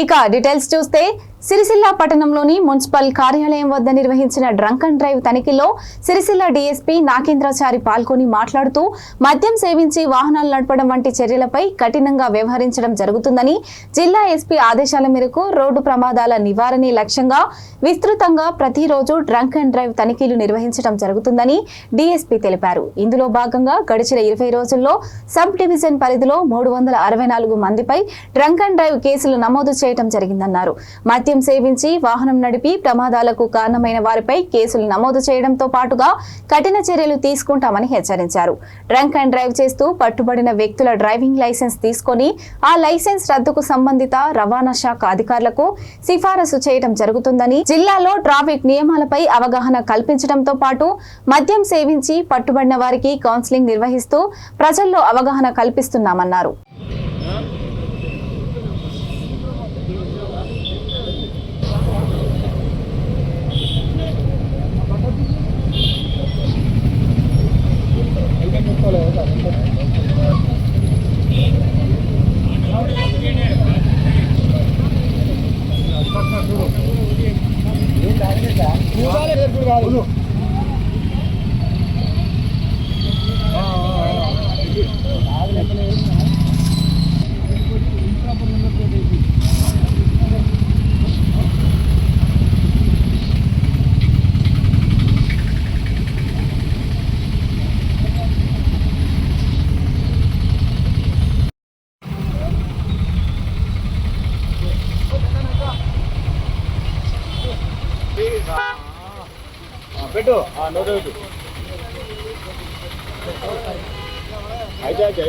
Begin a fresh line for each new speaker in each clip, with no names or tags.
ఇక డీటెయిల్స్ చూస్తే సిరిసిల్ల పట్టణంలోని మున్సిపల్ కార్యాలయం వద్ద నిర్వహించిన డ్రంక్ అండ్ డ్రైవ్ తనిఖీలో సిరిసిల్ల డీఎస్పీ నాగేంద్రాచారి పాల్గొని మాట్లాడుతూ మద్యం సేవించి వాహనాలు నడపడం వంటి చర్యలపై కఠినంగా వ్యవహరించడం జరుగుతుందని, జిల్లా ఎస్పీ ఆదేశాల మేరకు రోడ్డు ప్రమాదాల నివారణే లక్ష్యంగా విస్తృతంగా ప్రతిరోజు డ్రంక్ అండ్ డ్రైవ్ తనిఖీలు నిర్వహించడం జరుగుతుందని డీఎస్పీ తెలిపారు. ఇందులో భాగంగా గడిచిన 20 రోజుల్లో సబ్ డివిజన్ పరిధిలో 364 మందిపై డ్రంక్ అండ్ డ్రైవ్ కేసులు నమోదు చేయడం జరిగిందన్నారు. మద్యం సేవించి వాహనం నడిపి ప్రమాదాలకు కారణమైన వారిపై కేసులు నమోదు చేయడంతో పాటుగా కఠిన చర్యలు తీసుకుంటామని హెచ్చరించారు. డ్రంక్ అండ్ డ్రైవ్ చేస్తూ పట్టుబడిన వ్యక్తుల డ్రైవింగ్ లైసెన్స్ తీసుకొని ఆ లైసెన్స్ రద్దుకు సంబంధిత రవాణా శాఖ అధికారులకు సిఫారసు చేయడం జరుగుతుందని, జిల్లాలో ట్రాఫిక్ నియమాలపై అవగాహన కల్పించడంతో పాటు మద్యం సేవించి పట్టుబడిన వారికి కౌన్సిలింగ్ నిర్వహిస్తూ ప్రజల్లో అవగాహన కల్పిస్తున్నామన్నారు.
పెట్టు నోట్ అయితే అయితే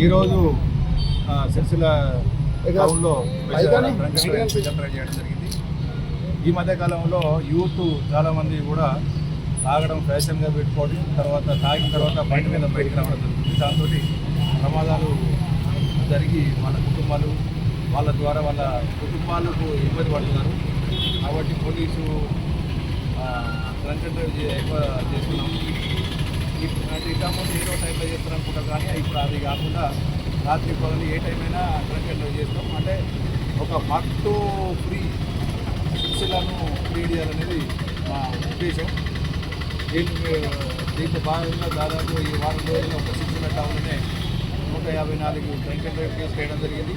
ఈరోజు సిరిసిల్ల టౌన్లో డ్రంక్ చేయడం జరిగింది. ఈ మధ్యకాలంలో యూత్ చాలామంది కూడా తాగడం ఫ్యాషన్గా పెట్టుకోవడం, తర్వాత తాగిన తర్వాత బయట మీద బయటకు రావడం జరుగుతుంది. దాంతో ప్రమాదాలు జరిగి వాళ్ళ కుటుంబాలు వాళ్ళ ద్వారా వాళ్ళ కుటుంబాలకు ఇబ్బంది పడుతున్నారు. కాబట్టి పోలీసు డ్రంక్ అండ్ డ్రైవ్ ఎక్కువ చేస్తున్నాం. అంటే ఇంతకుముందు ఏదో టైంలో చేస్తారు అనుకుంటారు, కానీ ఇప్పుడు అది కాకుండా రాత్రి పగలు ఏ టైం అయినా డ్రంక్ అండ్ డ్రైవ్ చేస్తాం. అంటే ఒక మత్తు ఫ్రీ సిరిసిల్లను క్రియేట్ చేయాలనేది మా ఉద్దేశం. దీంట్లో భాగంగా దాదాపు ఈ వారం రోజుల్లో ఒక సిరిసిల్ల టౌన్లోనే 154 డ్రంక్ అండ్ డ్రైవ్ కేసు చేయడం జరిగింది.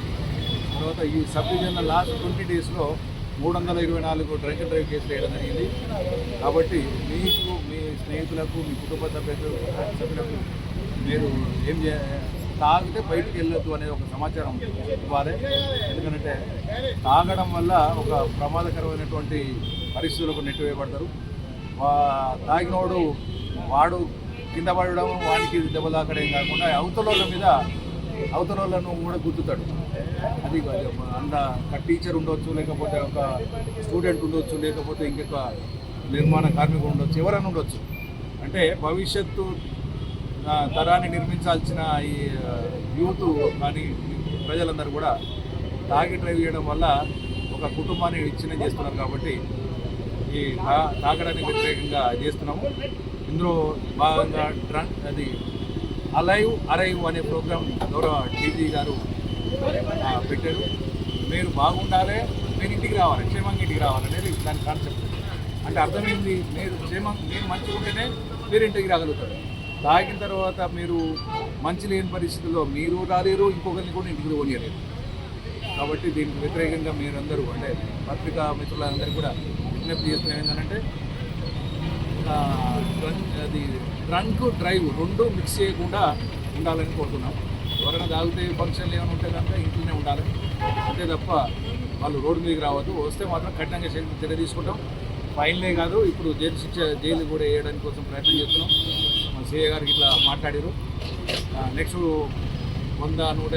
తర్వాత ఈ సబ్ డివిజన్లో లాస్ట్ 20 డేస్లో 324 డ్రంక్ అండ్ డ్రైవ్ కేసులు వేయడం జరిగింది. కాబట్టి మీకు, మీ స్నేహితులకు, మీ కుటుంబ సభ్యులకు మీరు ఏం తాగితే బయటికి వెళ్ళొద్దు అనే ఒక సమాచారం ఇవ్వాలి. ఎందుకంటే తాగడం వల్ల ఒక ప్రమాదకరమైనటువంటి పరిస్థితులకు నెట్టివేయబడతారు. తాగినోడు వాడు కింద పడడం, వాడికి దెబ్బ తాకడం కాకుండా అవతల వాళ్ళను కూడా గుర్తుతాడు. అది ఒక టీచర్ ఉండొచ్చు, లేకపోతే ఒక స్టూడెంట్ ఉండొచ్చు, లేకపోతే ఇంకొక నిర్మాణ కార్మికుడు ఉండొచ్చు, ఎవరైనా ఉండొచ్చు. అంటే భవిష్యత్తు తరాన్ని నిర్మించాల్సిన ఈ యూత్ కానీ ప్రజలందరూ కూడా తాగి డ్రైవ్ చేయడం వల్ల ఒక కుటుంబాన్ని విచ్ఛిన్నం చేస్తున్నారు. కాబట్టి ఈ తాగడానికి వ్యతిరేకంగా చేస్తున్నాము. ఇందులో భాగంగా అరైవ్ అనే ప్రోగ్రాం గౌరవ డీజీ గారు పెట్టారు. మీరు బాగుండాలి, మీరు ఇంటికి రావాలి, క్షేమంగా ఇంటికి రావాలనేది దాని కాన్సెప్ట్. అంటే అర్థమైంది, మీరు మంచిగా ఉంటేనే మీరు ఇంటికి రాగలుగుతారు. తాగిన తర్వాత మీరు మంచి లేని పరిస్థితుల్లో మీరు రాలేరు, ఇంకొకరిని కూడా ఇంటికి పోనీయలేరు. కాబట్టి దీనికి వ్యతిరేకంగా మీరందరూ, అంటే పత్రికా మిత్రులందరూ కూడా విజ్ఞప్తి చేస్తున్నారు ఏంటంటే అది డ్రంక్ డ్రైవ్ రెండు మిక్స్ చేయకుండా ఉండాలని కోరుతున్నాం. ఎవరైనా తాగితే ఫంక్షన్లు ఏమైనా ఉంటే కనుక ఇంట్లోనే ఉండాలి, అంతే తప్ప వాళ్ళు రోడ్డు మీదకి రావద్దు. వస్తే మాత్రం కఠినంగా చర్య తీసుకుంటాం. ఫైన్లే కాదు, ఇప్పుడు జైలు కూడా వేయడానికి కోసం ప్రయత్నం చేస్తున్నాం. మా సీఏ గారికి ఇట్లా మాట్లాడారు. నెక్స్ట్ 100, 100